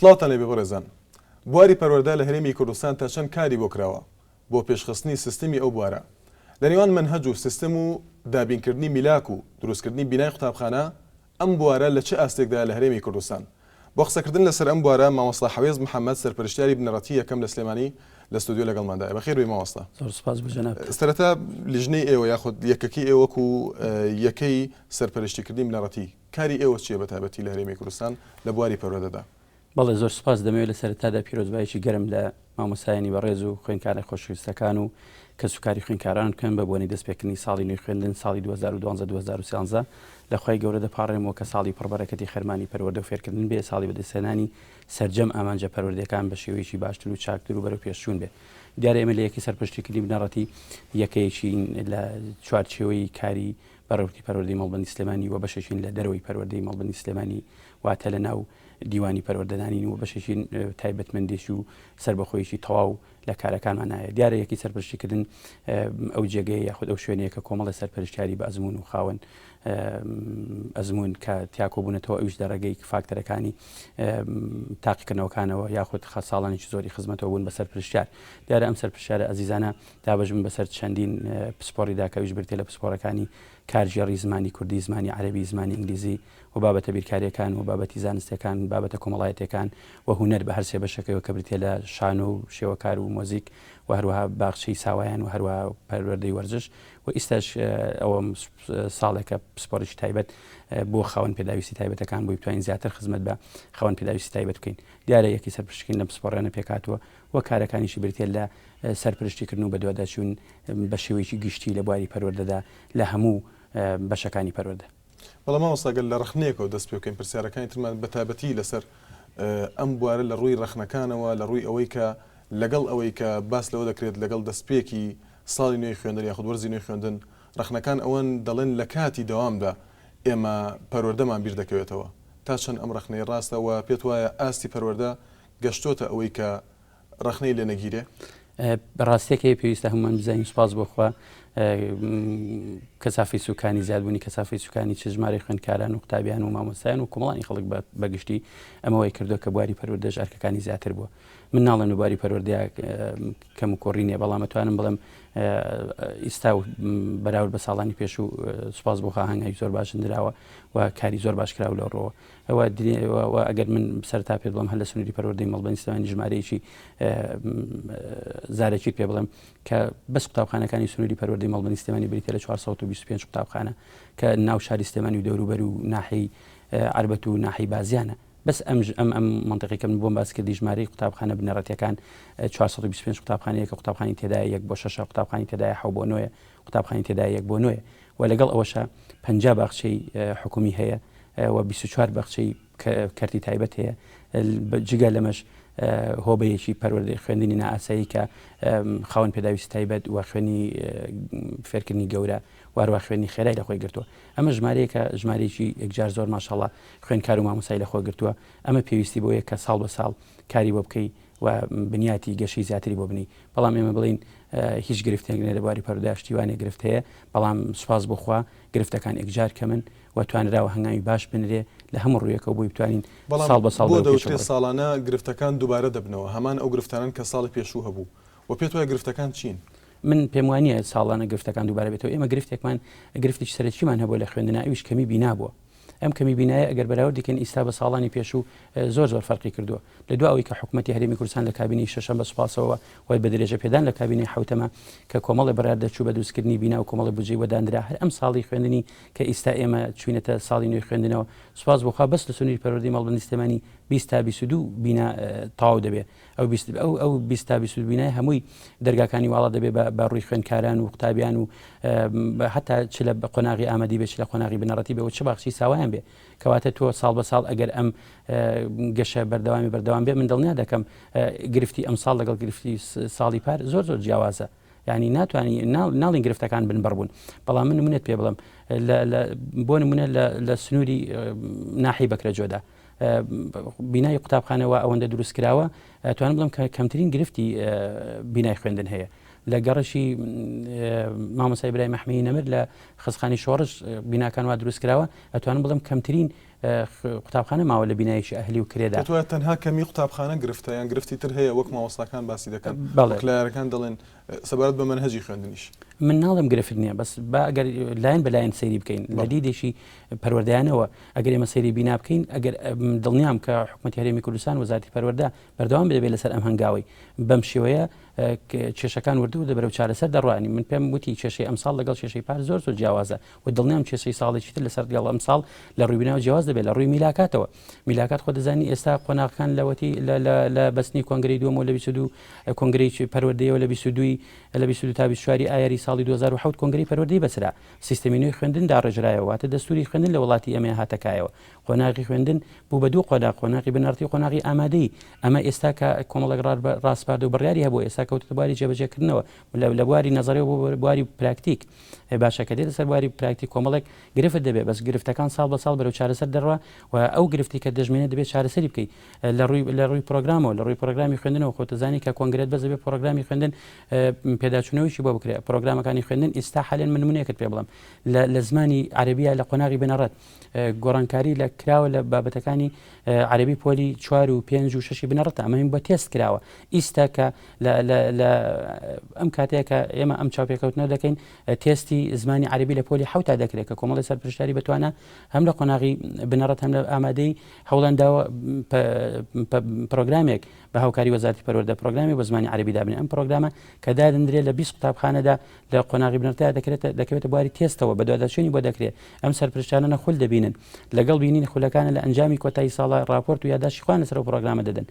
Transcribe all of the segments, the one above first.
سڵاوتان لێبێ بەڕێزان. بواری پەروەردە لە هەرێمی کوردستان تا چەند کاری بۆ کراوە بۆ پێشخستنی سیستمی ئەو بوارە. لە نێوان منهەج و سیستم و دابینکردنی میلاک و دروستکردنی بینای قوتابخانە ئەم بوارە لە چه ئاستێکدا لە هەرێمی کوردستان؟ بۆ قسەکردن لەسەر ئەم بوارە مامۆستا حەوێز محەمەد سەرپەرشتیاری بنەڕەتی یەکەم لە سلێمانی لە ستودیۆ لەگەڵماندایە. بەخێر بێ مامۆستا. زۆر سپاس بۆ جەناب. سەرەتا لیژنەی ئێوە یاخود یەکەکی ئێوە و یەکەی سەرپەرشتیکردنی بنەڕەتی کاری ئێوە چییە بە تایبەتی لە هەرێمی کوردستان لە بواری پەروەردەدا؟ بەڵێ زۆر سپاس دەمەوێت لە سەرەتادا پیرۆزبایەکی گەرم لە مامۆسایانی بەڕێز و خوێندکارە خۆشەویستەکان و کەسوکاری خوێندکاران بکەن بە بۆنەی دەستپێکردنی ساڵی نوێی خوێندن ساڵی 2012-2013 لە خوای گەورە دەپاڕێمەوە کە ساڵی پڕبەرەکەتی خەرمانی پەروەردە و فێرکردن بێ، ساڵی بەدەستهێنانی سەرجەم ئامانجە پەروەردەکان بە شێوەیەکی باشتر و چاکتر و بەرەو پێشچوون بێ. دیارە ئێمە لە یەکی سەرپەرشتیکردنی بنەڕەتی یەکەیەکی لە چوارچێوەی کاری بەڕێوەتی پەروەردەی مەڵبەندی سلێمانی و بەشێکین لە دەرەوەی پەروەردەی مەڵبەندی سلێمانی واتە لە ناو دیوانی پەروەردەدانین و بەشێکی تایبەتمەندێکی و سربەخۆیەکی تەواو لە کارەکانمانایە. دیارە یەکی سەرپەرشتیکردن ئەو جێگەی یاخود ئەو شوێنەیە کە کۆمەڵی سەرپەرشتیاری بە ئەزمون و خاوەن ئەزمون کە تیاکۆبوونەتەوە ئەوش دەڕێگەی فاکتەرەکانی تاقیکردنەوەکانەوە یاخود ساڵانێکی زۆری خزمەتەوە بوون بە سەرپەرشتیار. دیارە ئەم سەرپەرشتیارە ئەزیزانە دابەژم بەسەر چەندین پسپۆڕیدا کە ئەوش بردێ لە پسپۆڕەکانی کارژێڕی زمانی کوردی، زمانی عەرەبی، زمانی ئینگلیزی و بابەتە بیرکاریەکان و بابەتی زانستیەکان، بابەتە کۆمەڵایەتەکەکان و هونەر بە هەر سێ بەشەکەیەوە کە بریتێ لە شان و شێوەکار و مۆزیک و هەروەها باخچەی ساوایان و هەروەها پەروەردەی وەرزش و ئیستاش ئەوە ساڵێکە پسپۆڕێکی تایبەت بۆ خاوەن پێداویستی تایبەتەکان بۆی بتوانین زیاتر خزمەت بە خاوەن پێداویستی تایبەت بکەین. دیارە یەکی سەرپەرشتیکردن لەم پسپۆڕیانە پێکاتوە و کارەکانیشی بریتێ لە سەرپەرشتیکردن و بەدواداچوون بە شێوەیەکی گشتی لە بواری پەروەردەدا لە هەموو بەشەکانی پەروەردە. بەڵام مامۆستاگەل لە ڕخنەیەکەوە دەست پێ بکەین پرسیارەکانی ترمان بە تایبەتی لەسەر ئەم بوارە لە ڕووی ڕخنەکانەوە لە ڕووی ئەوەی کە لەگەڵ ئەوەی کە باس لەوە دەکرێت لەگەڵ دەستپێکی ساڵی نوێی خوێندن یاخود وەرزی نوێی خوێندن ڕخنەکان ئەوەن دەڵێن لە کاتی دەوامدا ئێمە پەروەردەمان بیر دەکەوێتەوە تا چەند ئەم ڕخنەی ڕاستەوە پێت وایە ئاستی پەروەردە گەشتۆتە ئەوەی کە ڕخنەی لێ نەگیرێ؟ بەڕاستیەکەی پێویستە هەمومان بزانین سوپاس بۆخوا کەسافی سوکانی زیادبوونی کەسافی سوکانی چ ژمارەی خوێندکاران و قوتابیان و مامۆستایان و کۆمەڵانی خەڵک بەگشتی ئەمەوەی کردو کە بواری پەروەردەش ئەرکەکانی زیاتر بووە. من ناڵێن بواری پەروەردەیە کەم و کۆڕینێ، بەڵام ئەتوانم بڵێم ئیستا و بەراورد بە ساڵانی پێش و سوپاس بۆخوا هەنگاوی زۆر باشن دراوە و کاری زۆر باش کراوە لەو ڕۆوە. ئەوە ئەگەر من سەرتا پێ بڵم هەر لە سنووری پەروەردەی مەڵبەندی سلێمانی ژمارەیەکی زارێکی پێ بڵم کە بەس قوتابخانەکانی سنووری پەروەردەی مەڵبەندی سلێمانی بریتە لە 425 قوتابخانە کە ناو شاری سلێمانی و دەوروبەر و ناحەی عەربەت و ناحەی بازیانە. بەس ئەم منتەقەکە من بۆم باس کردی ژمارەی قوتابخانە بنەڕەتیەکان 425 قوتابخانەیە کە قوتابخانی تێدایە 1 بۆ 6 قوتابخانی تێدایە 7 بۆ 9 قوتابخانی تێدایە 1 بۆ 9 و لەگەڵ ئەوەشە 50 باخچەی حکومی هەیە و 24 باخچەی کەرتی تایبەت هەیە. جگە لەمەش هۆبەیەکی پەروەردەی خوێندنی نائاسایی کە خاوەن پێداویستی تایبەت و خوێنی فێرکردنی گەورە وارووا خوێنی خێرای لە خۆی گرتووە. ئەمە ژمارەیەکە ژمارەیەکی یەکجار زۆر ماشەڵڵا خوێندکار و مامۆسای لە خۆی گرتووە. ئەمە پێویستی بۆیە کە ساڵ بە ساڵ کاری بۆ بکەی و بنیاتی گەشەی زیاتری بۆ بنی. بەڵام ئێمە بڵین هیچ گرفتێک نێ لە بواری پەروەردە شتیوانێ گرفت هەیە، بەڵام سوپاس بۆخوا گرفتەکان یەکجار کەمن و توانراوە هەنگاوی باش بنرێ لە هەموو ڕوویەکەوە بۆی بتوانین ساڵ بە ساڵ بۆ دەوترێت ساڵانە گرفتەکان دووبارە دەبنەوە هەمان ئەو گرفتانن کە ساڵی پێشوو هەبوو و پێت وایە گرفتەکان چین؟ من پێم وانییە ساڵانە گرفتەکان دووبارە بێتەوە. ئێمە گرفتێکمان گرفتێکی سەرەکیمان هەبووە لە خوێندنا ئەویش کەمی بینا بووە. ئەم کەمی بینایە ئەگەر بەراورد دیکەن ئیستا بە ساڵانی پێشوو زۆر فەرقی کردووە لە دواوەی کە حکوومەتی هەرێمی کوردستان لە کابینی شەشەم بە سوپاسەوە وای بە درێژە پێدان لە کابینی حوتەمە کە کۆمەڵی بەراردەچوو بە دروستکردنی بینا و کۆمەڵی بودجەی وەدانرا هەر ئەم ساڵی خوێندنی کە ئیستا ئێمە چوینەتە ساڵی نوێی خوێندنەوە سوپاس بۆخوا بەس لە سنووری پەروەردەی مەڵبەندی سلێمانی 20 تا 22 بینا تەواو دەبێت. ئەو 20 تا 22 بینای هەمووی دەرگاکانی واڵا دەبێت بە ڕووی خوێندکاران و قوتابیان و حتا چ لە قۆناغی ئامەدی بێت لە قۆناغی بنەڕەتی بێ و چ باخچی ساوایان بێ کەواتە تۆ ساڵ بە ساڵ ئەگەر ئەم گەشە بەردەوام بێ من دڵنیا دەکەم گرفتی ئەم ساڵ لەگەڵ گرفتی ساڵی پار زۆر جیاوازە. یعنی ناتوانانی ناڵین گرفتەکان بنبەر بوون. بەڵام من نمونێت پێ بڵم بۆ نمونە لە سنووری ناحی بەکرەجۆدا بینای قوتابخانەوە ئەوەندە دروست کراوە توانم بڵم کە کەمترین گرفتی بینای خوێندن هەیە. لە گەڕشی مامۆسای برای مەحمەدی نەمر لە خزخانی شۆڕش بیناکان وا دروست کراوە ئەتوانم بڵم کەمترین قوتابخانە ماوە لە بینایشی ئەهلی و کرێدا تو تەنها کەمی قوتابخانە گرفتە یان گرفتی تر هەیە وەک مامۆستاکان باسی دەکەن کلارەکان دەڵێن سەبارەت بە منهەجی خوێندنیش من ناڵم گرفت نییە بەس ئەگەر لایەن بەلایەن سەیری بکەین لە دیدێکی پەروەردەیانەوە ئەگەر ئێمە سەیری بینا بکەین ئەگەر دڵنیام کە حکوومەتی هەرێمی کوردستان وەزارەتی پەروەردە بەردەوام بدەبێت لەسەر ئەم هەنگاوی بەم شێوەیە کێشەکان وردوو دە بەرەو چارەسەر دەڕوانی من پێم وتی کێشەی ئەمساڵ لەگەڵ کێشەی پار زۆر جیاوازە و دڵنیام کێشەی ساڵێکی تر لەسەر دڵ ئەمساڵ لە ڕووی بیناوە جیاواز دەبێت لە ڕووی میلاکاتەوە میلاکات خۆ دەزانی ئێستا قۆناغەکان لەوەتی لە بەستنی کۆنگرەی دووەمەوە لە 22 کۆنگرەی پەروەردەیەوە لە 22 تا 24 ئایاری ساڵی 2007 کۆنگرەی پەروەردەی بەسرا سیستەمی نوێی خوێندن داڕێژرایەوە واتە دەستوری خوێندن لە وڵاتی ئەمە هاتەکایەوە قۆناغی خوێندن بوو بە دوو قۆناغی بنەڕەتی و قۆناغی ئامادەی ئەمە ئێستا کە کۆمەڵێک ڕاستپاردە و بڕیاری هەبوو ئێستا کەوتە بواری جێبەجێکردنەوە لە بواری نەزەریەوە بۆ بواری پراکتیک باشە کە دێتە سەر بواری پراکتیک کۆمەڵێک گرفت دەبێت بەس گرفتەکان ساڵ بە ساڵ بەرەو چارەسەر دەڕوا و ئەو گرفتی کە دەژمێنێت دەبێت چارەسەری بکەیت لە ڕووی پرۆگرامەوە لە ڕووی پرۆگرامی خوێندنەوە خۆتەزانی کە کۆنگرێت بەس دەبێت پرۆگرامی خوێندن پێداچوونەوەیشی بۆ بکرێت پرۆگرامەکانی خوێندن ئێستا حالێن من نمونەیەکت پێ بڵم لە زمانی عەرەبیە لە قۆناغی بنەڕەت گۆڕانکاری لە کراوە لە بابەتەکانی عەرەبی پۆلی 4 و 5 و 6 بنەڕەتە ئەمە بە تێست کراوە ئیستا کە لە ئەم کاتەیە کە ئێمە ئەم چاوپێکەوتنەوە دەکەین تێستی زمانی عەرەبی لە پۆلی 7 دەکرێت کە کۆمەڵی سەرپەرشتیاری بتوانە هەم لە قۆناغی بنەڕەت هەم لە ئامادەی هەوڵانداوە پرۆگرامێک بە هاوکاری وەزارەتی پەروەردە پرۆگرامی بە زمانی عەرەبی دابنێ ئەم پرۆگرامە کە دادەنرێت لە 20 قوتابخانەدا لە قۆناغی بنەڕەتەوە دەکەوێتە بواری تێستەوە بە دواداچوونی بۆ دەکرێت ئەم سەرپەرشتیانە خول دەبینن لەگەڵ بینین خولەکانە لە ئەنجامی کۆتایی ساڵە راپۆرت و یادداشتی خوان لەسەر پرۆگرامە دەدەن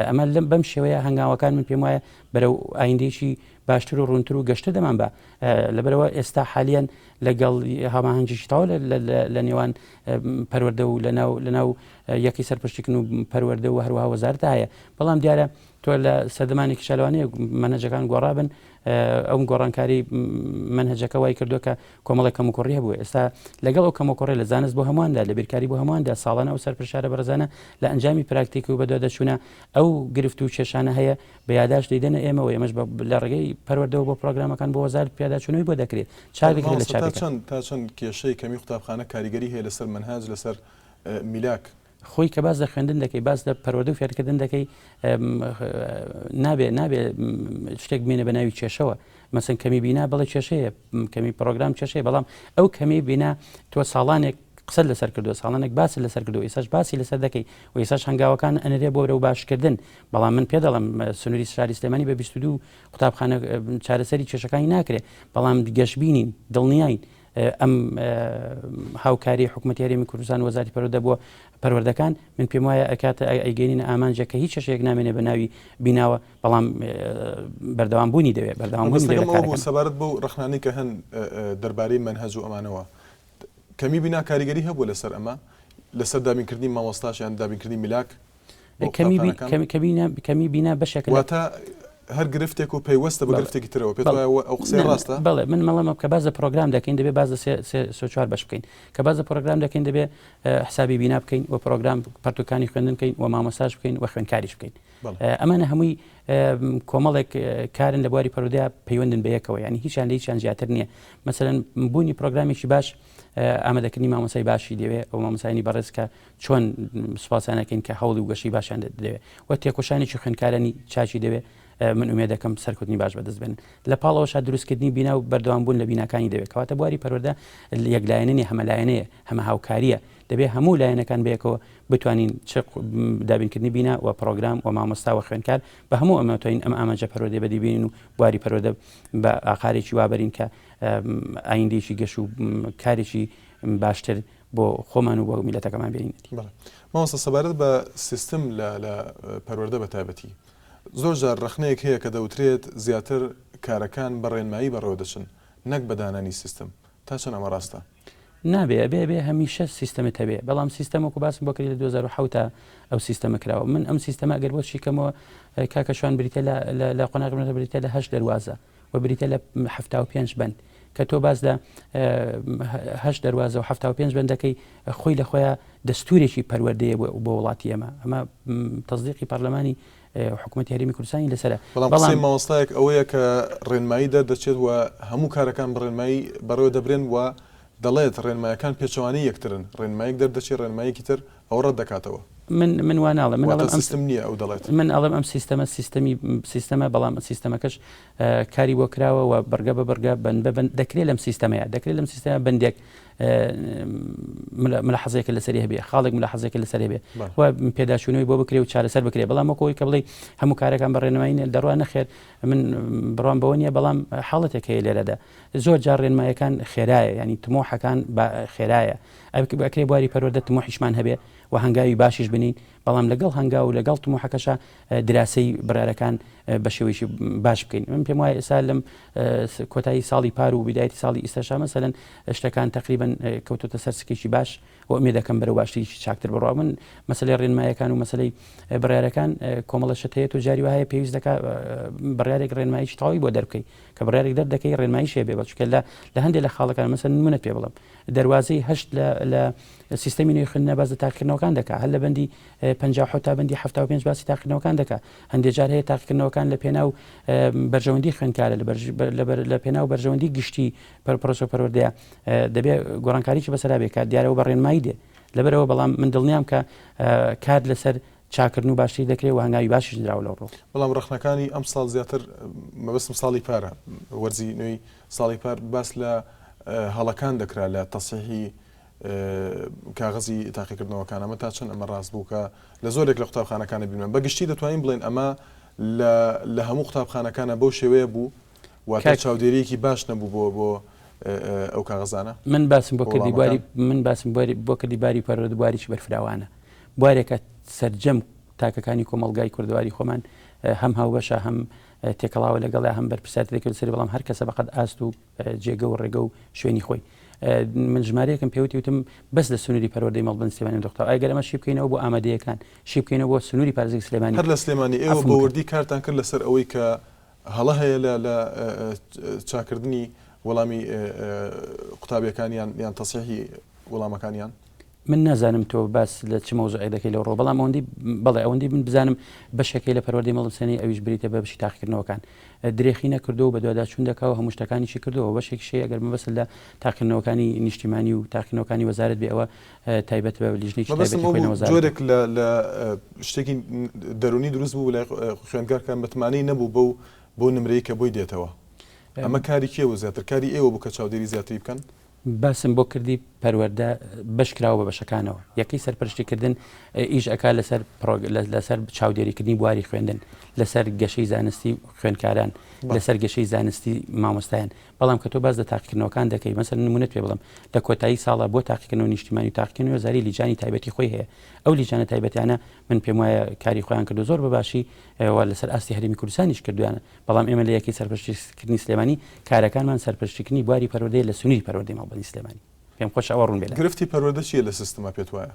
ئەمە بەم شێوەیە هەنگاوەکان من پێم وایە بەرەو ئایندێکی باشتر و ڕوونتر و گەشتە دەمان بە لەبەرەوە ئێستا حالیان لەگەڵ هەماهەنگیشی تاوە لە نێوان پەروەردە و لەناو یەکی سەرپەرشتیکردن و پەروەردە و هەروەها وەزارەتە هەیە بەڵام دیارە تۆ لە سەردەمانێکی شالوانەیە منهەجەکان گۆڕابن ئەو گۆڕانکاری منهەجەکە وای کردووە کە کۆمەڵێک کەم و کوڕی هەبووە ئێستا لەگەڵ ئەو کەم و کوڕی لە زانست بۆ هەموواندا لە بیرکاری بۆ هەموواندا ساڵانە و سەرپەرشتیارە بەڕێزانە لە ئەنجامی پراکتیک و بە دوادەچوونە ئەو گرفت و کێشانە هەیە بە یادداش دەیدەنە ئێمەوە ئێمەش لە ڕێگەی پەروەردەوە بۆ پرۆگرامەکان بۆ وەزارەت پیاداچوونەوەی بۆ دەکرێت چاکێک لە چاکەکان تا چەند کێشەی کەمی قوتابخانە کاریگەری هەیە لەسەر منهاج لەسەر میلاک خۆی کە باز لە خوێندن دەکەی باز لە پەروەردە و فێرکردن دەکەی نابێ شتێک بمێنە بە ناوی کێشەوە مەسەن کەمی بینا بڵێ کێشەیە کەمی پرۆگرام کێشەیە بەڵام ئەو کەمی بینا تۆ ساڵانێک قسە لەسەر کردو ساڵانێک باسی لەسەر کردو ئێساش باسی لەسەر دەکەی و ئێساش هەنگاوەکان ئەنرێ بۆ و باشکردن بەڵام من پێ دەڵم سنووری شاری سلێمانی بە 22 قوتابخانە چارەسەری کێشەکانی ناکرێت بەڵام گەشتبینین دڵنیاین ئەم هاوکاری حکوومەتی هەرێمی کوردستان وەزارەتی پەروەردە بۆ پەروەردەکان من پێم وایە ئەکاتە ئەیگەینە ئامانجە کە هیچ شتێک نامێنێ بە ناوی بیناوە بەڵام بەردەوام بوونی دەوێت بەردەوام سەبارەت بۆ ڕخنانی کە هەن دەربارەی منهەج و ئەمانەوە کەمی بینا کاریگەری هەبوو لەسەر ئەمە لەسەر دابینکردنی مامۆستاش یان دابینکردنی میلاک کەمی بینا بەشێک هەر گرفتێک و پەیوەستە بە گرفتێکی ترەوە پێت ئەو قسەی ڕاستە بەڵێ من مەڵەمە کە باز لە پرۆگرام دەکەین دەبێت باز لە 4 بەش بکەین کە باز لە پرۆگرام دەکەین دەبێت حسابی بینا بکەین و پرۆگرام پەرتوکانی خوێندن بکەین و مامۆستاژ بکەین و خوێندکاریش بکەین ئەمانە هەمووی کۆمەڵێک کارن لە بواری پەروەردە پەیوەندن بە یەکەوە ینی هیچیان لە هیچیان زیاتر نییە مەسەلەن بوونی پرۆگرامێکی باش ئامادەکردنی مامۆسای باشی دەوێت ئەو مامۆسایانی بەڕێز کە چۆن سوپاسانەکەین کە هەوڵی و گەشەی باشیان دەوێت و تێکۆشانێکی خوێندکارانی چاچی دەوێت من ئومێد دەکەم سەرکەوتنی باش بەدەست بێنن لە پاڵەوەش دروستکردنی بینا و بەردەوامبوون لە بیناکانی دەوێت کەواتە بواری پەروەردە یەکلایەنی هەمەلایەنەیە هەمە هاوکاریە دەبێت هەموو لایەنەکان بەیەکەوە بتوانین چ دابینکردنی بینا و پرۆگرام و مامۆستا و خوێندکار بە هەموو ئەمەتوانین ئەم ئامانجە پەروەردەی بەدیبینین و بواری پەروەردە بە ئاقارێکی وابەرین کە ئایندێکی گەش و کارێکی باشتر بۆ خۆمان و بۆ میلەتەکەمان بینێتی مامۆستا سەبارەت بە سیستم لە پەروەردە بە تایبەتی زۆر جار ڕخنەیەک هەیە کە دەوترێت زیاتر کارەکان بە ڕێنمایی بەڕێوە دەچن نەک بەدانانی سیستم تا چەند ئەمە ڕاستە نابێ بێ هەمیشە سیستەمت هەبێ بەڵام سیستەمەکو باسم بۆ کردی لە 2007 ئەو سیستەمە کراوە من ئەم سیستەمە ئەگەر بۆ شیکەمەوە کاکەشوان بریتە لە قۆناغی بنەڕەتی بریتە لە 8 دەروازە و بریتە لە 75 بند کە تۆ باز لە 8 دەروازە و 75 بندەکەی خۆی لە خۆیان دەستورێکی پەروەردەیە بۆ وڵاتی ئەمە تەصدیقی پارلەمانی حکوومەتی هەرێمی کوردستانی لەسەرە بەڵام مامۆستایەک ئەوەیە کە ڕێنمایی دەردەچێت و هەموو کارەکان بە ڕێنمایی بەڕێوە دەبرێن و دەڵێت ڕێنمایەکان پێچەوانی یەکترن ڕێنمایەک دەردەچی ڕێنمایەکی تر ئەو ڕەت دەکاتەوە من واناڵە من سیستم نییە ئەو دەڵێت من ئەڵم ئەم سیستەمە بەڵام سیستەمەکەش کاری بۆ کراوە و بەرگە بە بەرگە بند دەکرێت لەم سیستەمەیە دەکرێت لەم سیستەمە بندێک ملاحەزەیەکە لەسەری هەبێ خاڵێک ملاحەزەیەکە لەسەر هەبێ و پێداچوونەوەی بۆ بکرێ و چارەسەر بکرێ بەڵام وەکەوەی کە بڵێ هەموو کارەکان بە ڕێنمایی دەڕوا نەخێر من بڕوان بەوە نیە بەڵام حاڵەتێک هەیە لێرەدا زۆر جار ڕێنمایەکان خێرایە ینی تمۆحەکان خێرایە ئەکرێ بواری پەروەردە تمۆحیشمان هەبێ و هەنگاوی باشیش بنین بەڵام لەگەڵ هەنگاو و لەگەڵ تمۆحەکەشە دراسەی برارەکان بە شێوەیەکی باش بکەین من پێم وایە ئێستا لەم کۆتایی ساڵی پار و بیدایەتی ساڵی ئیستەشا مەسەلەن شتەکان تقریبا کەوتۆتە سەر سکێکی باش و ئومێ دەکەم بەرەو باشی چاکتر بڕوا من مەسەلەی ڕێنمایەکان و مەسەلەی برارەکان کۆمەڵە شت هەیە و جاری وایە پێویست دەکات بڕارێک ڕێنماییش تەواوی بۆ دەربکەی کە بڕارێک دەردەکەی ڕێنماییش هەیە بێ بەچکە لە هەندێک لە خاڵەکان مەسەن نمونەت پێ بڵم دەواازەی هەشت لە سیستەمی نوێی خوێندنە باز لە تاقیکردنەوەکان دەکات هەر لە بەندی 57 تا بەندی 75 باسی تاقیکردنەوەکان دەکات هەندێک جار هەیە تاقیکردنەوەکان لە پێناو بەرژەوەندی خوێندکارە لە پێناو بەرژەوەندی گشتی پرۆسە پەروەردەیە دەبێت گۆڕانکاریی بەسەرا بێ کات دیارەوە بە ڕێنمایی دێ لەبەرەوە بەڵام من دڵنیام کە کار لەسەر چاکردن و باشی دەکرێت و هەنگاوی باشیش دراوە لەو ڕۆ بەڵام ڕخنەکانی ئەم ساڵ زیاتر مەبەستم ساڵی پارە وەرزی نوێی ساڵی پار باس لە هەڵەکان دەکرا لە تەسیحی کاغەزی تاقیکردنەوەکان ئەمە تا چەند ئەمە ڕاست بوو کە لە زۆرێک لە قوتابخانەکانە بینن بەگشتی دەتوانین بڵێن ئەمە لە هەموو قوتابخانەکانە بەو شێوەیە بوو واتە چاودێریەکی باش نەبوو بۆ ئەو کاغەزانە من باسم بۆ کردی بواری من باسم بۆ کردی باری پەروەردە بواریی بەرفراوانە بوارێکە سەرجەم تاکەکانی کۆمەڵگای کوردەواری خۆمان هەم هاوبەشە هەم تێکەڵاوە لەگەڵا هەم بەرپرساتی دەکەوت سەری بەڵام هەر کەسە بەقەت ئاست و جێگە و ڕێگە و شوێنی خۆی من ژمارەیەکم پێوتی وتم بەس لە سنووری پەروەردەی مەڵبەند سلێمانی دۆختا ئەگەر ئەمە شی بکەینەوە بۆ ئامادەیەکان شی بکەینەوە بۆ سنووری پارێزی سلێمانی هەر لە سلێمانی ئێوە بە وردی کارتان کرد لەسەر ئەوەی کە هەڵە هەیە لە چاکردنی وەڵامی قوتابیەکانیان یان تەسیحی وەڵامەکانیان من نازانم تۆ باس لە چ مەوزوعێک دەکەی لەو ڕۆ بەڵام ئەوەندی بەڵێ ئەوەندی من بزانم بەشێکی لە پەروەردەی مەڵبەندی ئەویش بریتە بە بەشی تاقیکردنەوەکان درێخی نەکردو و بە دوواداچوون دەکاوە هەموو شتەکانیشی کردەوە بەشێک شەیە ئەگەر مەبەست لە تاقیکردنەوەکانی نیشتیمانی و تاقیکردنەوەکانی وەزارەت بێ ئەوە تایبەت بە لیژنەی جۆرێک لە شتێکی دەرونی دروست بوو لە خوێندگار کە متمانەی نەبوو بۆ نمرەیە کە بۆی دێتەوە ئەمە کاری کێوە زیاتر کاری ئێوە بوو کە چاودێری زیاتری بکەن باسم بۆ کردی پەروەردە بەش کراوە بە بەشەکانەوە یەکەی سەرپەرشتیکردن ئیش ئەکا لەسەر چاودێریکردنی بواری خوێندن لەسەر گەشەی زانستی خوێندکاران لەسەر گەشەی زانستی مامۆستایان بەڵام کە تۆ باز لە تاقیکردنەوەکان دەکەی مەسەن نمونەت پێ بڵم لە کۆتایی ساڵە بۆ تاقیکردنەوە نیشتیمانی و تاقیکردنەوە وەزاری لیجانی تایبەتی خۆی هەیە ئەو لیجانە تایبەتیانە من پێم وایە کاری خۆیان کردو زۆر بەباشی لەسەر ئاستی هەرێمی کوردستانیش کردویانە بەڵام ئێمە لە یەکەی سەرپەرشتیکردنی سلێمانی کارەکانمان سەرپەرشتیکردنی بواری پەروەردەی لە سنووری پەروەردەی مەڵبەندی سلێمانی پێم خۆش ئەوە ڕوون بێت گرفتی پەروەردە چیە لە سیستەما پێت وایە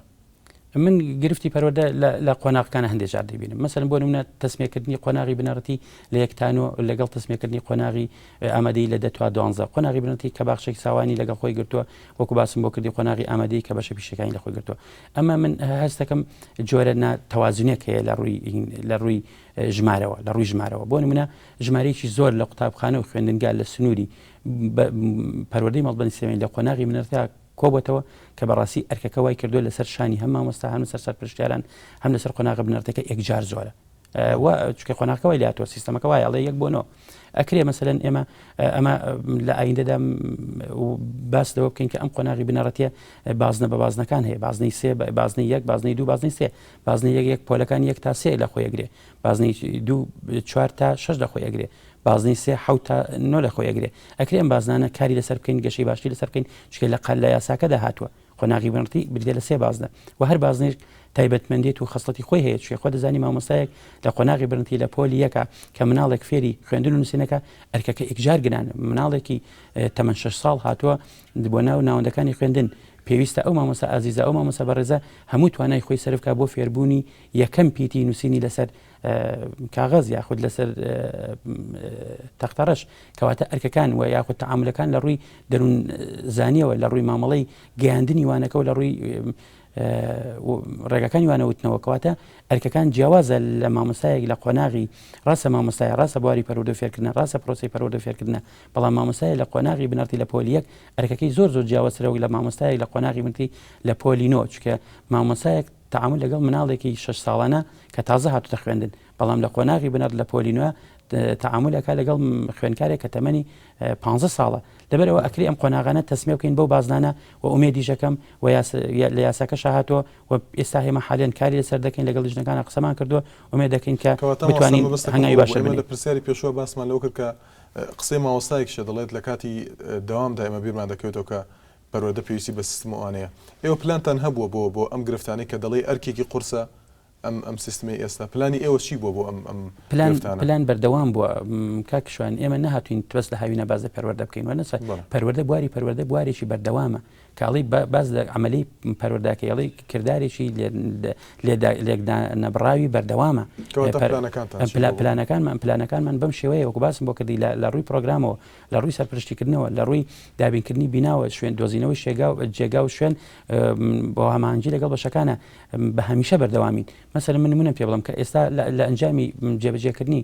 من گرفتی پەروەردە لە قۆناغەکانە هەندێک جار دەبینم مەسەلەن بۆ نمونە تەسمیەکردنی قۆناغی بنەڕەتی لە یەکتانۆ لەگەڵ تەسمیەکردنی قۆناغی ئامادەی لە 10 تا 12 قۆناغی بنەڕەتی کە باخچێکی ساوانی لەگەڵ خۆی گرتووە وەکو باسم بۆ کردی قۆناغی ئامادەی کە بەشە پیشەکانی لە خۆی گرتووە ئەمە من هەست دەکەم جۆرە تەوازنێک هەیە لە ڕووی ژمارەوە بۆ نمونە ژمارەیەکی زۆر لە قوتابخانە و خوێندنگا لە سنووری پەروەردەی مەڵبەندی سلێمانی لە قۆناغی بنەڕەتی کۆبەتەوە کە بەڕاستی ئەرکەکە وای کردو لەسەر شانی هەم مامۆستا هەم لەسەر سەرپەرشتیاران هەم لەسەر قۆناغە بنەڕەتەکە یەکجار زۆرە چکە قۆناغەکەوای لاتەوە سیستەمەکە وایە ئەڵێ 1 بۆ 9 ئەکرێ مەسەلەن ئەمە لە ئایندەدا باس لەوە بکەین کە ئەم قۆناغی بنەڕەتیە بازنە بە بازنەکان هەیە بازنەی 3 بازنەی 1 بازنەی 2 بازنەی 3 بازنەی 1 پۆلەکان 1 تا 3 لە خۆی ئەگرێ بازنەی 2 4 تا 6 لە خۆی ئەگرێ بازنەی 3 7 تا 9 لە خۆی ئەگرێ ئەکرێ ئەم بازنانە کاری لەسەر بکەین گەشەی باشی لەسەر بکەین چکە لە یاساکەدا هاتووە قۆناغی بنەڕەتی بریتە لە 3 بازنە و هەر بازنێک تایبەتمەندێت و خەسڵەتی خۆی هەیە چێ خۆ دەزانی مامۆستایەک لە قۆناغی بنەڕەتی لە پۆلی یەکە کە مناڵێک فێری خوێندن و نووسینەکە ئەرکەکە ئیکجار گرانە مناڵێکی تەمەن 6 ساڵ هاتووە بۆ ناو ناوەندەکانی خوێندن پێویستە ئەو مامۆستا ئازیزە ئەو مامۆستا بەڕێزە هەموو توانای خۆی سەرفکە بۆ فێربوونی یەکەم پیتی نووسینی لەسەر کاغەز یاخود لەسەر تەختەڕەش کەواتە ئەرکەکان و یاخود تەعاملەکان لە ڕووی دەروون زانیەوە لە ڕووی مامەڵەی گەیاندنی وانەکە و لە ڕووی ڕێگەکانی وانەوتنەوە کەواتە ئەرکەکان جیاوازە لە مامۆستایەک لە قۆناغی ڕاستە مامۆستای ڕاستە بواری پەروەردە فێرکردن ڕاستە پرۆسی پەروەردە فێرکردنە بەڵام مامۆستای لە قۆناغی بنەڕەتی لە پۆلیەک ئەرکەکەی زۆر جیاوازترەوە لە مامۆستایەک لە قۆناغی بنەڕەتی لە پۆلی 9 چونکە مامۆستایەک تعامل لەگەڵ مناڵێکی 6 ساڵانە کە تازە هاتوتە خوێندن بەڵام لە قۆناغی بنەڕەت لە پۆلی 9 تعاملەکە لەگەڵ خوێندکارێک کە تەمەنی 15 ساڵە لەبەرەوە ئەکری ئەم قۆناغانە تەسمێ بکەین بەو بازنانە و ئومێدی یەکەم و لە یاساکەش هاتووە و ئێستا هێمە حالیان کاری لەسەر دەکەین لەگەڵ لیژنەکانە قسەمان کردووە ئومێد دەکەین کە بتوانین هەنگاوی باشتر بنین. لە پرسیاری پێشوە باسمان لەوە کرد کە قسەی مامۆستایەکیشە دەڵێت لە کاتی دەوامدا ئێمە بیرمان دەکەوێتەوە کە پەروەردە پێویستی بە سیستم ئەوانەیە ئێوە پلانتان هەبووە بۆ ئەم گرفتانەی کە دەڵێ ئەرکێکی قورسە ئەم سیستمی ئێستا پلانی ئێوە چی بووە بۆ ئەم پلان بەردەوام بووە کاکشوان ئێمە نەهاتوین بەس لە هاوینە باز لە پەروەردە بکەین وەنەسە پەروەردە بوارێکی بەردەوامە کاڵی باز لە عملی پەروەردەکەیڵی کردارێکی لێدانەبڕاوی بەردەوامە پلانەکانمان بەم شێوەیە وەکو باسم بۆ کردی لە ڕووی پرۆگرامەوە لە ڕووی سەرپەرشتیکردنەوە لە ڕووی دابینکردنی بیناوە شوێن دۆزینەوەی جێگا و شوێن بۆ هەمانجی لەگەڵ بەشەکانە بە هەمیشە بەردەوامین مەسەلەن منە پێ بڵم کە ئێستا لە ئەنجامی جێبەجێکردنی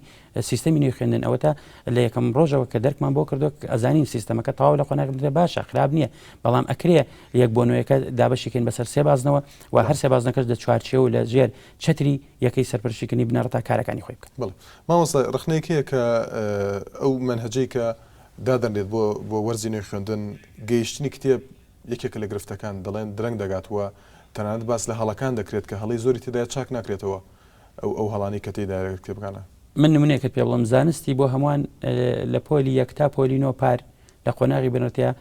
سیستەمی نوێی خوێندن ئەوە تا لە یەکەم ڕۆژەوە کە دەرکمان بۆ کردو ئەزانین سیستەمەکە تەواو لە قۆناغی باشە خراپ نییە بەڵام ئەکرێ یەک بۆ نوێیەکە دابەشیکەین بەسەر سێ بازنەوە و هەر سێ بازنەکەش لە چوارچێ و لە ژێر چەتری یەکەی سەرپەرشتیکردنی بنەڕەتە کارەکانی خۆی بکەن. بڵێ مامۆستا ڕخنەیەکەیە کە ئەو منهەجەی کە دادەنێت بۆ وەرزی نوێی خوێندن گەیشتنی کتێب یەکێکە لە گرفتەکان دەڵێن درەنگ دەگاتوە تەنانەت باس لە هەڵەکان دەکرێت کە هەڵی زۆری تێدای چاک ناکرێتەوە ئەو هەڵانی کە تێدا کتێبەکانە. من نمونەیەکت پێ بڵم زانستی بۆ هەمووان لە پۆلی یەک تا پۆلی 9 پار لە قۆناغی بنەڕەتیە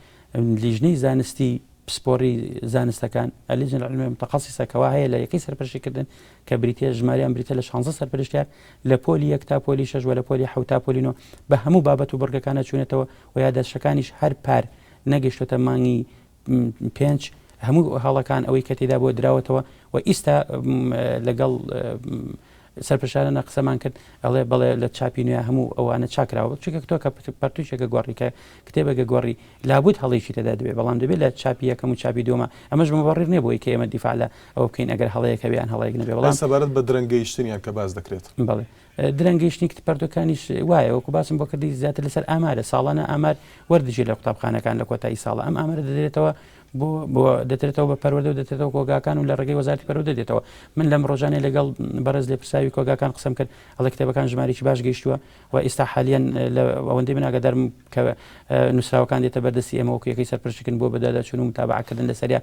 لیژنەی زانستی پسپۆڕی زانستەکان ئەلیژنە العلمیە متەخەسیسە کەوا هەیە لە یەکەی سەرپەرشتیکردن کە بریتە ژماریان بریتە لە 16 سەرپەرشتیار لە پۆلی یەک تا پۆلی 6 و لە پۆلی 7 تا پۆلی 9 بە هەموو بابەت و بڕگەکانە چوونێتەوە و یادداشتەکانیش هەر پار نەگەیشتۆتە مانگی 5 هەموو هەڵەکان ئەوەی کە تێدا بۆ دراوەتەوە و ئیستا لەگەڵ سەرپەرشتیارانە قسەمان کرد ئەڵێ بەڵێ لە چاپی نوێ هەموو ئەوانە چاکراوە چونکە تۆ کە پەرتوشێکە گۆڕی کە کتێبێکە گۆڕی لابد هەڵەیەکی تێدا دەبێت بەڵام دەبێت لە چاپی یەکەم و چاپی دووەمە ئەمەش بمەڕێر نێ بۆی کە ئێمە دیفاع لە ئەوە بکەین ئەگەر هەڵەیەکە بیان هەڵەیەک نەبێت بەڵام سەبارەت بە درەنگەیشتنیان کە باز دەکرێت. بەڵێ درەنگەیشتنی پەرتوەکانیش وایە وەکو باسم بۆ کردی زیاتر لەسەر ئامارە ساڵانە ئامار وەردەژێت لە قوتابخانەکان لە کۆتایی ساڵە ئەم ئامارە دەدرێتەوە بۆ دەترێتەوە بە پەروەردە و دەترێتەوە کۆگاکان و لە ڕێگەی وەزارەتی پەروەردە دێتەوە من لەم ڕۆژانەی لەگەڵ بەرز لێ پرساوی کۆگاکان قسەم کرد هەڵە کتێبەکان ژمارێکی باش گەیشتووە و ئێستا حالیان لە ئەوەندەی من ئاگادارم کە نووسراوەکان دێتە بەردەستی ئێمە وەکو یەکەی سەرپەرشتیکردن بۆ بەداداچوون و متابعەکردن لەسەریا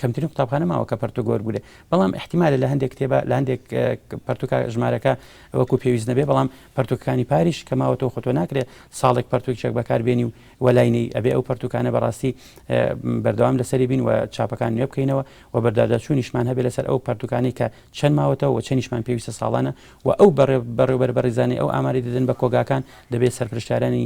کەمترین قوتابخانە ماوە کە پەرتو گۆڕ بووێ بەڵام احتیمالە لە هەندێک کتێبە لە هەندێک پەرتوکە ژمارەکە وەکو پێویست نەبێ بەڵام پەرتوکەکانی پاریش کە ماوەتەوە خۆتۆ ناکرێت ساڵێک پەرتوکێک بەکاربێنی و وەلاینەی ئەبێ ئەو پەرتوکانە بەڕاستی بەردەوام لەسەری بین و چاپەکان نوێ بکەینەوە و بەرداداچوونیشمان هەبێت لەسەر ئەو پەرتوکانی کە چەند ماوەتەوە و چەندیشمان پێویستە ساڵانە و ئەو بەڕێوەبەر بەڕێزانی ئەو ئاماری دەدەن بە کۆگاکان دەبێت سەرپەرشتیارانی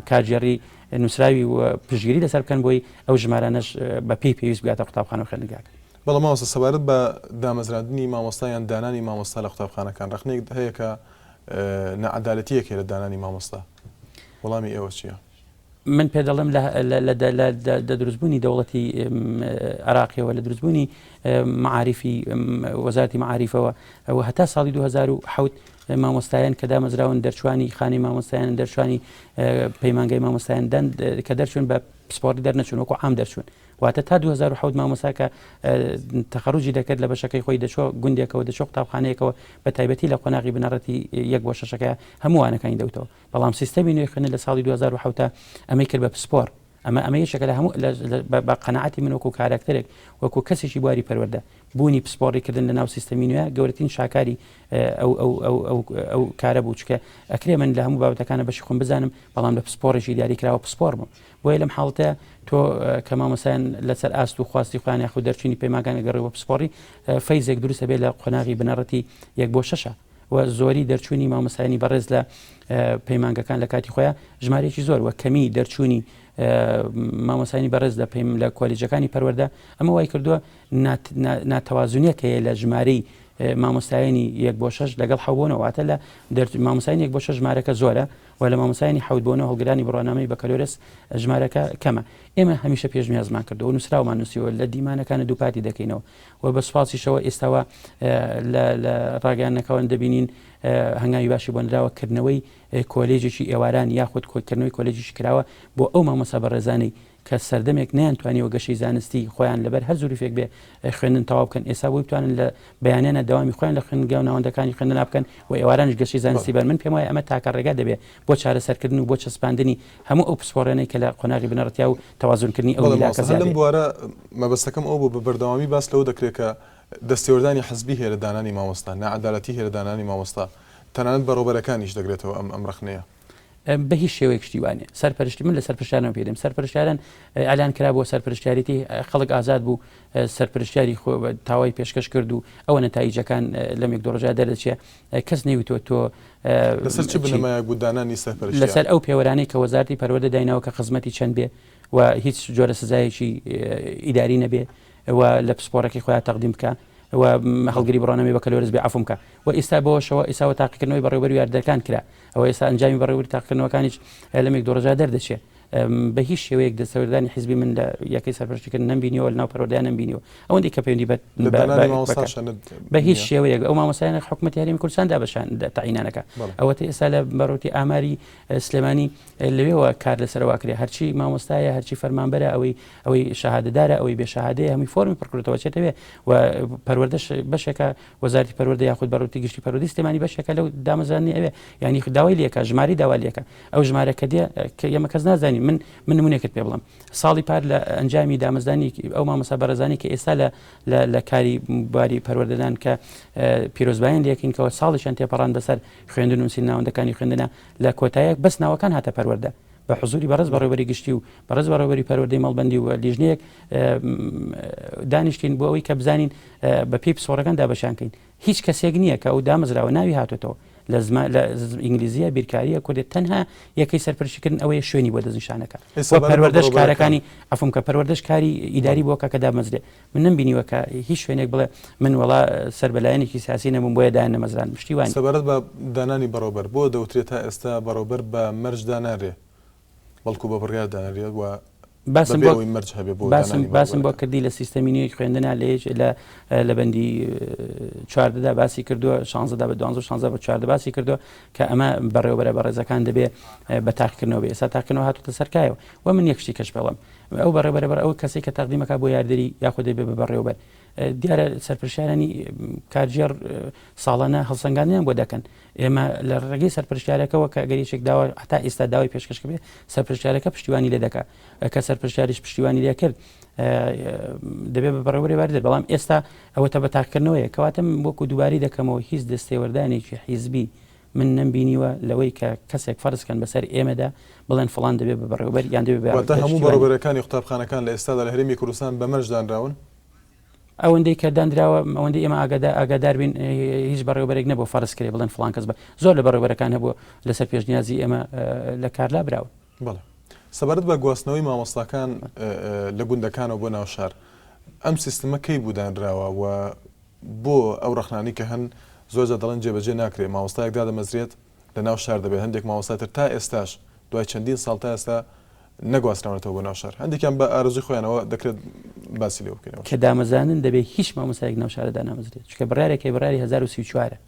کارژێڕی نووسراوی و پشتگیری لەسەر بکەن بۆی ئەو ژمارانەش بە پێی پێویست بگاتە قوتابخانە و خوێندنگاکان. بەڵام مامۆستا سەبارەت بە دامەزراندنی مامۆستایان دانانی مامۆستا لە قوتابخانەکان ڕخنەیەک هەیە کە نەعەدالەتیەکێ لە دانانی مامۆستا وەڵامی ئێوە چییە؟ من پێ دەڵێم لە دروستبوونی دەوڵەتی عێراقیەوە لە دروستبوونی معارفی وەزارەتی معارفەوە و هەتا ساڵی 2007 مامۆستایان کە دامەزراون دەرچوانی خانی مامۆستایان دەرچوانی پەیمانگەی مامۆستایان کە دەرچوون بە پسپۆڕی دەرنەچوون وەکو عام دەرچوون واتە تا 2007 مامۆستا کە تەخەڕوجی دەکرد لە بەشەکەی خۆی دەچۆ گوندێکەوە دەچۆ قوتابخانەیەکەوە بە تایبەتی لە قۆناغی بنەڕەتی 1 بۆ 6ەکە هەمووانەکانی دەوتەوە بەڵام سیستەمی نوێی خوێندن لە ساڵی 2007 ئەمەی کرد بە پسپۆڕ ئەمە یەکێکە لە هەموو بە قەنەعەتی من وەکو کارکتەرێک وەکو کەسێکی بواری پەروەردە بوونی پسپۆڕیکردن لە ناو سیستەمی نوێ گەورەترین شاکاری ئەو کارە بوو چکە ئەکرێ من لە هەموو بابەتەکانە بەشی خۆم بزانم بەڵام لە پسپۆڕێکی دیاری کراوە پسپۆڕ بووم بۆیە لەم حاڵەتە تۆ کە مامۆستایان لەسەر ئاست و خواستی خوان یاخو دەرچوونی پەیمانگان گەڕێەوە پسپۆڕی فەیزێک دروستە بێت لە قۆناغی بنەڕەتی 1 بۆ 6 و زۆری دەرچوونی مامۆستایانی بەڕێز لە پەیمانگەکان لە کاتی خۆیان ژمارەیەکی زۆر وە کەمی دەرچوونی مامۆستایانی بەڕێز لە کۆلیجەکانی پەروەردە ئەمە وای کردووە ناتەوازونیەک هەیە لە ژمارەی مامۆستایانی 1 بۆ 6 لەگەڵ حەوبوونەوە واتە لە مامۆستایانی 1 بۆ 6 ژمارەکە زۆرە و لە مامۆستایانی حەوت بۆنەوە هەڵگرانی بڕوانامەی بەکەلۆرس ژمارەکە کەمە. ئێمە هەمیشە پێشنیازمان کردەوە و نووسراومان نووسیەوە لە دیمانەکانە دووپاتی دەکەینەوە و بە سوپاسیشەوە ئێستاوە لە ڕاگەیانەکەوان دەبینین هەنگاوی باشی بۆ نراوەکردنەوەی کۆلێجێکی ئێواران یاخود کۆکردنەوەی کۆلێجیش کراوە بۆ ئەو مامۆستا بەڕێزانەی کە سەردەمێک نەیانتوانیەوە گەشەی زانستی خۆیان لەبەر هەر زوریفێک بێ خوێندن تەواو بکەن ئێستا بۆی بتوانن لە بەیانێنە داوامی خۆیان لە خوێندنگا و ناوەندەکانی خوێندن بکەن و ئێوارانش گەشەی زانستی بەر من پێم وایە ئەمە تاکە ڕێگا دەبێت بۆ چارەسەرکردن و بۆ چەسپاندنی هەموو ئەو پسپۆڕێنەی کە لە قۆناغی بنەڕەتیا و تەوازونکردنی ئەو ویلاکە زیادە. لەم بوارە مەبەستەکەم ئەو بوو بە بەردەوامی باس لەوە دەکرێت کە دەستێوەردانی حەزبی هێرەدانانی مامۆستا نەعەدالەتی هێرەدانانی مامۆستا تەنانەت بەڕۆبەرەکانیش دەگرێتەوە ئەم ڕخنەیە. بە هیچ شێوەیەک شتیوانێ سەرپەرشتی من لە سەرپەرشتیاران پێدەم سەرپەرشتیاران ئەلان کرا بۆ سەرپەرشتیاریتی خەڵک ئازاد بوو سەرپەرشتیاری تاوای پێشکەش کرد و ئەوە نەتایجەکان لەم 1 ڕۆژە دەردەچێت کەس نەیوتۆ تۆ لەسەر چ بنەمایەک بوو دانانی سەرپەرشتیار لەسەر ئەو پێوەرانەی کە وەزارەتی پەروەردە داینەوە کە خزمەتی چەند بێ و هیچ جۆرە سزایەکی ئیداری نەبێ و لە پسپۆڕێکی خۆیان تەقدیم بکە و هەڵگری بڕۆنەمەی بەکەلۆرس بێ عەفو بکە و ئێستا بۆشەوە ئێساوە تاقیکردنەوەی بەڕێوەبەری یاردەکان کرا ئەوە ئێستا ئەنجامی بەڕێوەبەری تاقیکردنەوەکانیش لەم 1 ڕۆژە دەردەچێت بە هیچ شێوەیەک دەستەوەردانی حیزبی من لە یەکەی سەرپەرشتیکردن نەمبینیەوە لە ناو پەروەردەیان نەمبینیەوە ئەوەندی کە پەیوەندی بە هیچ شێوەیەک ئەو مامۆستایانە حکومەتی هەرێمی کوردستان دابەشان تەعیینانەکە ئەوەتە ئێستا لە بەڕۆتی ئاماری سلێمانی لەوێەوە کار لەسەرەوە کرێ هەرچی مامۆستایە هەرچی فەرمانبەرە ئەوەی شەهادەدارە ئەوەی بێشەهادەیە هەمووی فۆرمی پڕکردەوە چێتەوێ و پەروەردەش بەشێکە وەزارەتی پەروەردە یاخود بەڕۆتی گشتی پەروەردەی سلێمانی بەشێکە لەو دامەزرانی ئەوێ یعنی داوای لێکە ژماری داوا لێکە ئەو ژمارەکە دێ کە ئێمە کەس نازانی من نمونێکت پێ بڵم ساڵی پار لە ئەنجامی دامەزانی ئەو مامۆستا بەڕێزانی کە ئێستا لە کاری باری پەروەردەدان کە پیرۆزبایان لێکین کەەوە ساڵیشان تێپەڕان بەسەر خوێندن و نووسین ناوەندەکانی خوێندنە لە کۆتایەک بەس ناوەکان هاتە پەروەردە بە حزوری بەڕێز بەڕێوەبەری گشتی و بەڕێز بەڕێوەبەری پەروەردەی مەڵبەندی و لیژنەیەک دانیشتین بۆ ئەوەی کە بزانین بە پێی پسۆڕەکان دابەشانکەین هیچ کەسێک نییە کە ئەو دامەزراوە ناوی هاتوێتەوە لە ئینگلیزیە بیرکاریە کوردێت تەنها یەکەی سەرپەرشتیکردن ئەوەیە شوێنی بۆ دەستنیشانەکە پەروەردەش کارەکانی ئەفم کە پەروەردەش کاری ئیداری بۆ کە دامەزرێ من نەمبینیوە کە هیچ شوێنێک بڵێ من وڵا سەربەلایەنێکی سیاسی نەبووم بۆیە دایان نەمەزران پشتیوانی سەبارەت بە دانانی بەڕۆبەر بۆ دەوترێت تا ئێستا بەڕۆبەر بە مەرج دانارێ بەڵکو بە بڕیار دانارێت و باسم بۆ کردی لە سیستەمی نوێی خوێندنە لە بەندی 14دا باسی کردووە 16دا بە 12 بە 14 باسی کردووە کە ئەمە بەڕێوەبەرە بەڕێزەکان دەبێت بە تاقیکردنەوە ئێستا تاقیکردنەوە هاتووتە سەرکایەوە و من یەکشتی کەش بەڵم ئەو بەڕێوەبەر ئەو کەسێک کە تەقدیمەکە بۆ یاردەری یاخود دەبێت بە بەڕێوەبەر دیارە سەرپەرشتیارانی کارژێر ساڵانە هەڵسەنگاندنیان بۆ دەکەن ئێمە لە ڕێگەی سەرپەرشتیارەکەەوە کە گەریشێک داوە هەتا ئێستا داوای پێشکەشکە بێ سەرپەرشتیارەکە پشتیوانی لێ دەکات کە سەرپەرشتیاریش پشتیوانی لێ کرد دەبێت بە بەڕێوەبەری واردێت بەڵام ئێستا ئەوەتە بە تاقیکردنەوەیە کەواتە وەکو دووباری دەکەمەوە هیچ دەستێوەردانێکی حیزبی من نەمبینیوە لەوەی کە کەسێک فەرزکەن بەسەر ئێمەدا بڵێن فڵان دەبێت بە بەڕێوەبەر یان دەبێت هەموو بەڕێوەبەرەکانی قوتابخانەکان لە ئێستادا لە هەرێمی کوردستان بە مەرج دانراون ئەوەندەی کە دانراوە ئەوەندەی ئێمە ئاگادار بین هیچ بەڕێوەبەرێک نەبوو فەرزکرێ بڵێن فڵان کەس بە زۆر لە بەڕێوەبەرەکان هەبووە لەسەر پێشنیازی ئێمە لە کارلا براون بەڵێ سەبارەت بە گواستنەوەی مامۆستاکان لە گوندەکانەوە بۆ ناو شار ئەم سیستەمە کەی بوو دانراوە و بۆ ئەو ڕەخنانی کە هەن زۆرجە دەڵێن جێبەجێ ناکرێت مامۆستایەک دادەمەزرێت لە ناو شار دەبێت هەندێک مامۆستاتر تا ئێستاش دوای چەندین ساڵ تا ئێستا نەگواستراونەتەوە بۆ ناو شار هەندێکیان بە ئارزوی خۆیانەوە دەکرێت باسی لێ بکەینەوە کە دامەزانن دەبێت هیچ مامۆستایەک ناو شارەدا نامەزرێت چکە بڕارێکی بڕاری 1034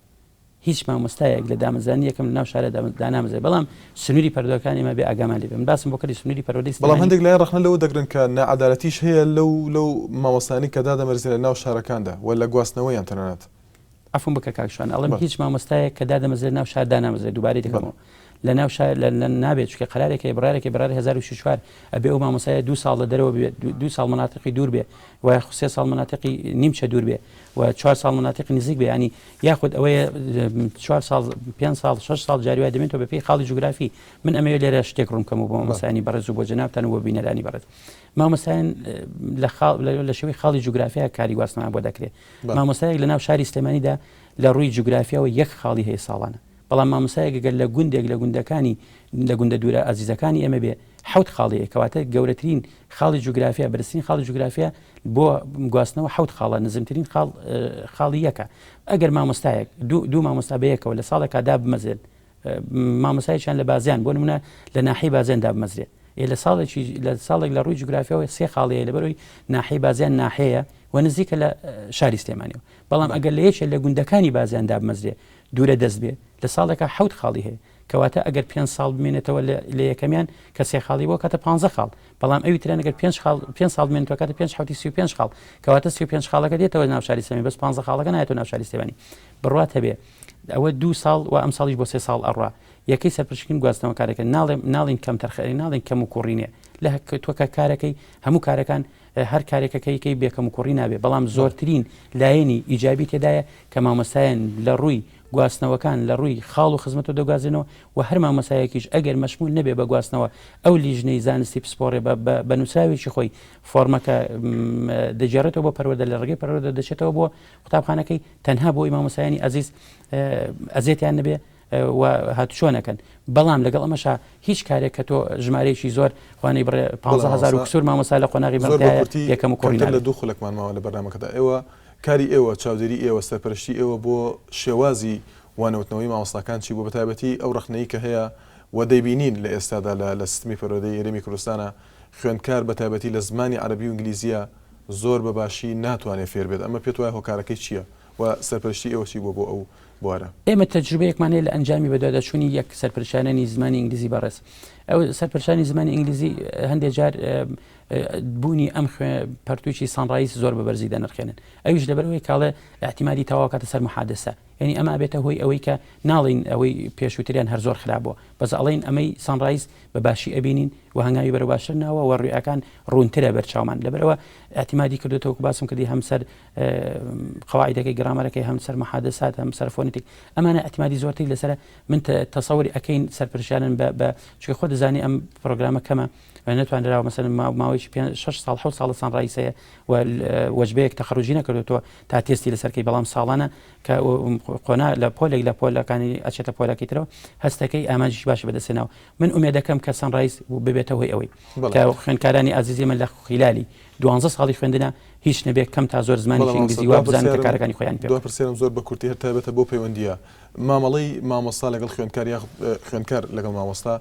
هیچ مامۆستایەک لە دامەزانی یەکەم لە ناو شارەدا دانامەزرێت بەڵام سنووری پەروەردەکانی ئێمە بێ ئاگامان لێ بێ من باسم بۆ کردی سنووری پەروەردەی بەڵام هەندێک لایەن ڕەخنە لەوە دەگرن کە نەعەدالەتیش هەیە لەو مامۆستانی کە دادەمەرزێت لە ناو شارەکاندا و لە گواستنەوەیان تەنانەت عەفوم بکە کاکشوان ئەڵێم هیچ مامۆستایەک کە دادەمەزرێت ناو شار دانامەزرێت دووبارەی دەکەمەوە لە ناو نابێت چکە قەرارێکی بڕاری 1064 ئەبێ ئەو مامۆستایە 2 ساڵ لە دەرەوە بێت 2 ساڵ مناتقی دوور بێ و 3 ساڵ مناتقی نیمچە دوور بێ و 4 ساڵ مناتقی نزیک بێ ینی یاخود ئەوەیە 4 ساڵ 5 ساڵ 6 ساڵ جاریوای دەبێتەوە بە پێی خاڵی جوگرافی من ئەمەوێت لێرە شتێک ڕوونکەم بۆ مامۆستایانی بەڕێز و بۆ جەنابتان و بۆ بینەرانی بەڕێز مامۆستایان لە شێوەی خاڵی جوگرافیا کاری گواستنەوە بۆ دەکرێت مامۆستایەک لە ناو شاری سلێمانیدا لە ڕووی جوگرافیاوە یەک خاڵی هەیە ساڵانە بەڵام مامۆستایەک گەر لە گوندێک لە گوندەکانی لە گوندە دوورە ئازیزەکانی ئێمە بێ حوت خاڵەیە کەواتە گەورەترین خاڵی جوگرافیا بەرزترین خاڵی جوگرافیا بۆ گواستنەوە حوت خاڵە نزمترین خاڵی یەکە ئەگەر مامۆستایەک دوو مامۆستا بەیەکەوە لە ساڵێکا دا بمەزێت مامۆستایەکیان لە بازیان بۆ نمونە لە ناحیەی بازیان دا بمەزرێت لە ساڵێک لە ڕووی جوگرافیەوە سێ خاڵەیە لەبەرەوەی ناحیەی بازیان ناحەیە و نزیکە لە شاری سلێمانیەوە بەڵام ئەگەر لە یەکێک لە گوندەکانی بازیان دا بمەزرێت دوورە دەست بێ لە ساڵێکە حوت خاڵی هەیە کەواتە ئەگەر 5 ساڵ بمێنێتەوە لە یەکەمیان کە سێ خاڵی بۆ کاتە 15 خاڵ بەڵام ئەوی ترێن ئەگەر 5 ساڵ بمێنێتەوە کاتە 5 حوتی 35 خاڵ کەواتە 35 خاڵەکە دێتەوە ناو شاری سلێمانی بەس 15 خاڵەکە نایەتەوە ناو شاری سلێمانی بڕوات هەبێ ئەوە 2 ساڵ و ئەم ساڵیش بۆ 3 ساڵ ئەڕوا یەکەی سەرپەرشتکردن گواستنەوە کارەکە ناڵین کەم تەرخەری ناڵین کەم و کوڕینێ لە تۆکە کارەکەی هەموو کارەکان هەر کارێکەکەی بێکەم و کوڕی نابێ بەڵام زۆرترین لایەنی ئیجابی تێدایە کە مامۆستایان لە ڕووی گواستنەوەکان لە ڕووی خاڵ و خزمەتەوە دەگوازێنەوە و هەر مامۆسایەکیش ئەگەر مەشمول نەبێ بە گواستنەوە ئەو لیژنەی زانستی پسپۆڕێ بە نووسراوێکی خۆی فۆرمەکە دەجێڕێتەوە بۆ پەروەردە لە ڕێگەی پەروەردە دەچێتەوە بۆ قوتابخانەکەی تەنها بۆی مامۆسایانی عەزیز ئەزێتیان نەبێ و هاتوچۆنەکەن بەڵام لەگەڵ ئەمەشا هیچ کارێک کە تۆ ژمارەیەکی زۆر خوانەی بڕێ 15,000 و کسور مامۆستا لە قۆناغی بەردایە یەکەم و کوڕی لە دوو خولەکمان ماوە لە بەرنامەکەدا ئێوە کاری ئێوە چاودێری ئێوە سەرپەرشتی ئێوە بۆ شێوازی وانەوتنەوەی مامۆستاکان چی بۆ بەتایبەتی ئەو ڕخنەی کە هەیە و دەیبینین لە ئێستادا لە سیستمی پەروەردەی هەرێمی کوردستانە خوێندکار بەتایبەتی لە زمانی عەرەبی و ئینگلیزیە زۆر بەباشی ناتوانێت فێر بێت ئەمە پێت وایە هۆکارەکەی چییە و سەرپەرشتی ئێوە چی بۆ ئەو بوارە ئێمە تەجروبەیەکمان هەیە لە ئەنجامی بەدواداچوونی یەک سەرپەرشتیانی زمانی ئینگلیزی بەڕێز ئەو سەرپەرشتیانی زمانی ئینگلیزی هەندێک جار بوونی ئەم پەرتوویی سانڕایز زۆر بەبەرزی دەنرخێنن ئەویش لەبەرەوەی کاڵێ احتیمالی تەواوکاتە سەر محادثە یعنی ئەمە بێتە هۆی ئەوەی کە ناڵین ئەوەی پێشووتریان هەر زۆر خراپبووە بەس ئەڵێن ئەمەی سانڕایز بە باشی ئەبینین و هەنگاوی بەرە باشتر ناوە و ڕوئەکان ڕوونترە بەرچاومان لەبەرەوە احتیمالی کردوێتەوە باسم کردی هەم سەر قەواعیدەکەی گرامەرەکەی هەم سەر محادثات هەم سەر فۆنێتیک ئەمانە احتیمالی زۆرتری لەسەر من تەسەوری ئەەکەین سەرپەرشتیانن بە چکە خۆ دەزانی ئەم پرۆگرامە کەمە نتوانراوە مەسەن ماوەیەکی 6 ساڵ 7 ساڵ سانڕایز هەیە و وەجبەیەک تەخەڕوجی نەکردوێتەوە تا تێستی لەسەرکەی بەڵام ساڵانە کە قۆنا لە پۆلێک لە پۆلەکانی ئەچێتە پۆلەکەی ترەوە هەستەکەی ئاماژیش باشە بەدەستێناوە من ئومێدەکەم کە سانڕایز ببێتە هۆی ئەوەی کە خوێندکارانی ئازیزی من لە خیلالی 12 ساڵی خوێندنە هیچ نەبێت کەم تا زۆر زمانی ئینگلیزی وا بزانن کە کارەکانی خۆیان پێ پرسیارم زۆر بە کورتی هەر تایبەتە بۆ پەیوەندیە مامەڵەی مامۆستا لەگەڵ خوێندکار لەگەڵ مامۆستا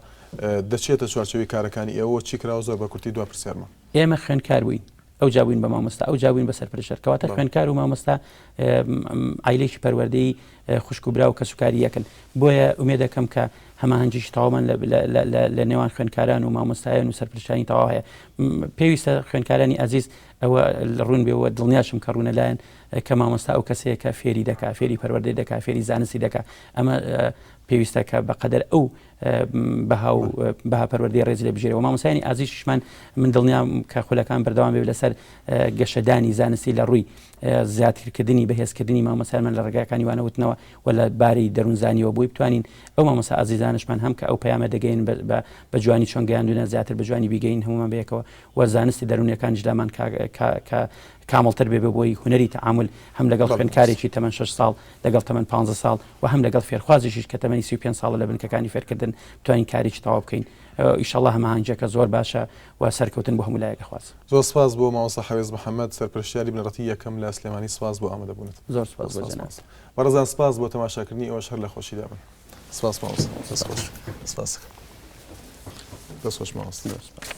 دەچێتە چوارچەوەی کارەکانی ئێوە چی کراوە زۆر بە کورتی دو پرسیارمە ئێمە خوێندکار بووین ئەو جابووین بە مامۆستا ئەو جابووین بە سەرپەرشتەر کەواتە خوێندکار و مامۆستا ئایلێکی پەروەردەی خوشک و برا و کەسوکاری یەکن بۆیە ئومێدەکەم کە هەماهەنگیش تەواومان لە نێوان خوێندکاران و مامۆستایان و سەرپەرشتیانی تەواو هەیە پێویستە خوێندکارانی عەزیز ئەوە ڕوون بێەوە دڵنیاشم کە ڕوونە لایەن کە مامۆستا ئەو کەسەیە کە فێری دەکا فێری پەروەردەی دەکا فێری زانستی دەکا ئەمە پێویستە کە بەقەدەر ئەو بەها پەروەردەی ڕێزی لە بژێرەوە مامۆستایانی ئازیزشمان من دڵنیام کە خولەکان بەردەوام بێت لەسەر گەشەدانی زانستی لە ڕووی زیاترکردنی بەهێزکردنی مامۆستایانمان لە ڕێگاکانی وانەوتنەوە و لە باری دەروونزانیەوە بۆی بتوانین ئەو مامۆستا ئازیزانشمان هەم کە ئەو پەیامە دەگەین بە جوانی چۆن گەیاندونە زیاتر بە جوانی بیگەین هەمومان بەیەکەوە و زانستی دەروونیەکانیش لامان کامڵتر بێ بۆی هونەری تەعامل هەم لەگەڵ خوێندکارێکی تەمەن 6 ساڵ لەگەڵ تەمەن 15 ساڵ و هەم لەگەڵ فێرخوازیشیش کە تەمەنی 35 ساڵ لە بنکەکانی فێرکردن بتوانین کارێکی تەواو بکەین ئیشەڵڵا هەماهەنگێکە زۆر باشە و سەرکەوتن بۆ هەموو لایەکە خواست زۆر سپاس بۆ مامۆستا حەوێز محەمەد سەرپەرشتیاری بنەڕەتی یەکەم لە سلێمانی سپاس بۆ ئامادەبوونت زۆر سپاس بۆ جەناب بەڕێزان سپاس بۆ تەماشاکردنی ئەوەش هەر لە خۆشی دابن سپاس مامۆستا سپاس دەست خۆش مامۆستا